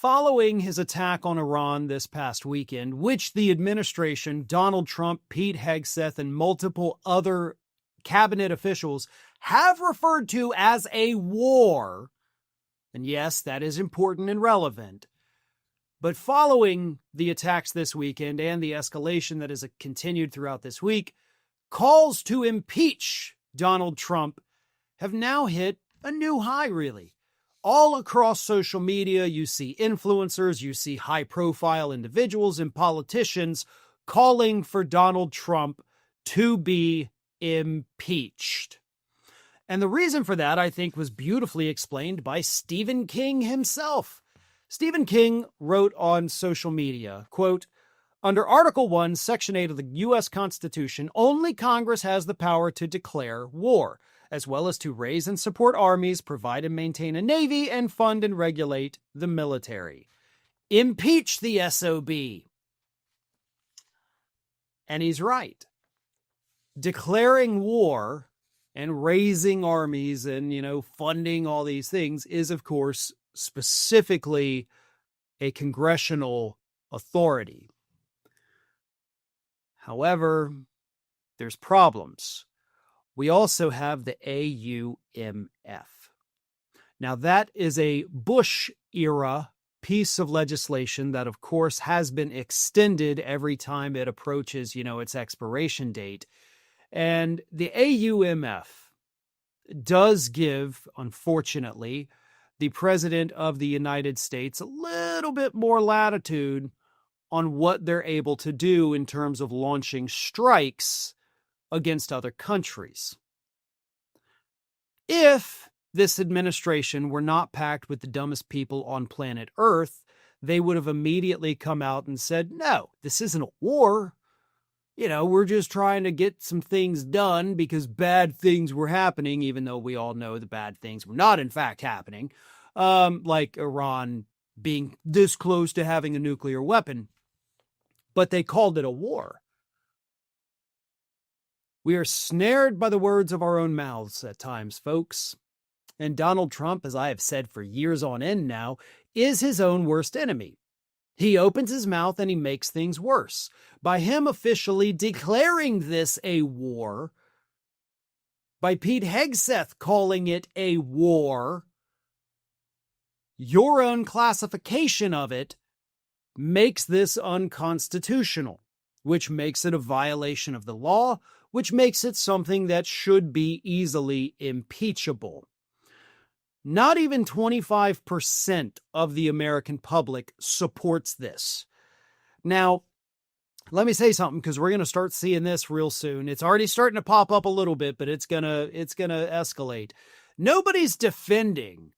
Following his attack on Iran this past weekend, which the administration, Donald Trump, Pete Hegseth, and multiple other cabinet officials have referred to as a war, and yes, that is important and relevant, but following the attacks this weekend and the escalation that has continued throughout this week, calls to impeach Donald Trump have now hit a new high, really. All across social media, you see influencers, you see high-profile individuals and politicians calling for Donald Trump to be impeached. And the reason for that, I think, was beautifully explained by Stephen King himself. Stephen King wrote on social media, quote, "Under Article 1, Section 8 of the U.S. Constitution, only Congress has the power to declare war, as well as to raise and support armies, provide and maintain a navy, and fund and regulate the military. Impeach the SOB." And he's right. Declaring war and raising armies and, funding all these things is, of course, specifically a congressional authority. However, there's problems. We also have the AUMF. Now, that is a Bush-era piece of legislation that, of course, has been extended every time it approaches, its expiration date. And the AUMF does give, unfortunately, the President of the United States a little bit more latitude on what they're able to do in terms of launching strikes against other countries. If this administration were not packed with the dumbest people on planet Earth, they would have immediately come out and said, no, this isn't a war. We're just trying to get some things done because bad things were happening, even though we all know the bad things were not, in fact, happening, like Iran being this close to having a nuclear weapon. But they called it a war. We are snared by the words of our own mouths at times, folks. And Donald Trump, as I have said for years on end now, is his own worst enemy. He opens his mouth and he makes things worse. By him officially declaring this a war, by Pete Hegseth calling it a war, your own classification of it makes this unconstitutional, which makes it a violation of the law, which makes it something that should be easily impeachable. Not even 25% of the American public supports this. Now, let me say something, because we're going to start seeing this real soon. It's already starting to pop up a little bit, but it's gonna escalate. Nobody's defending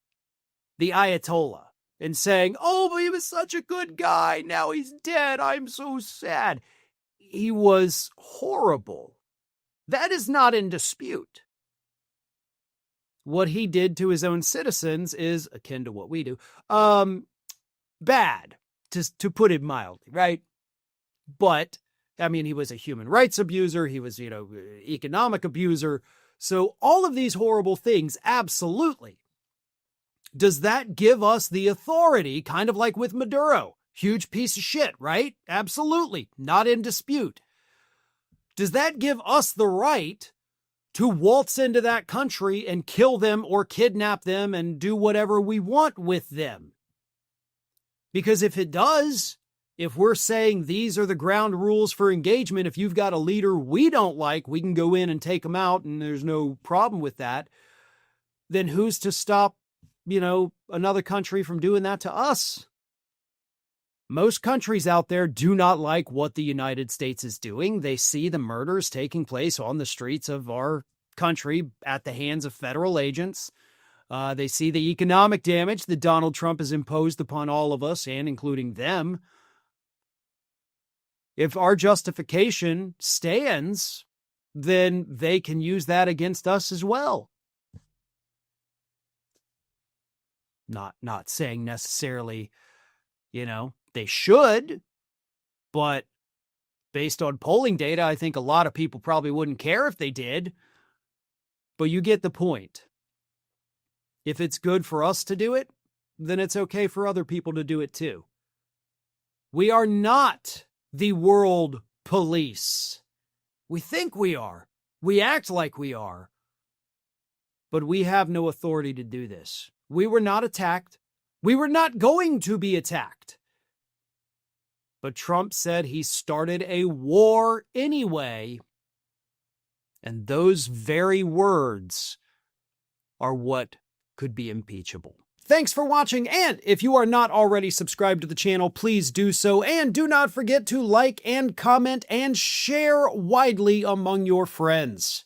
the Ayatollah and saying, oh, but he was such a good guy. Now he's dead. I'm so sad. He was horrible. That is not in dispute. What he did to his own citizens is akin to what we do. Bad, to put it mildly, right? But, he was a human rights abuser. He was, economic abuser. So all of these horrible things, absolutely. Does that give us the authority, kind of like with Maduro? Huge piece of shit, right? Absolutely. Not in dispute. Does that give us the right to waltz into that country and kill them or kidnap them and do whatever we want with them? Because if it does, if we're saying these are the ground rules for engagement, if you've got a leader we don't like, we can go in and take them out and there's no problem with that, then who's to stop, another country from doing that to us? Most countries out there do not like what the United States is doing. They see the murders taking place on the streets of our country at the hands of federal agents. They see the economic damage that Donald Trump has imposed upon all of us, and including them. If our justification stands, then they can use that against us as well. Not saying necessarily, they should, but based on polling data, I think a lot of people probably wouldn't care if they did. But you get the point. If it's good for us to do it, then it's okay for other people to do it too. We are not the world police. We think we are. We act like we are. But we have no authority to do this. We were not attacked. We were not going to be attacked. But Trump said he started a war anyway. And those very words are what could be impeachable. Thanks for watching, and if you are not already subscribed to the channel, please do so, and do not forget to like and comment and share widely among your friends.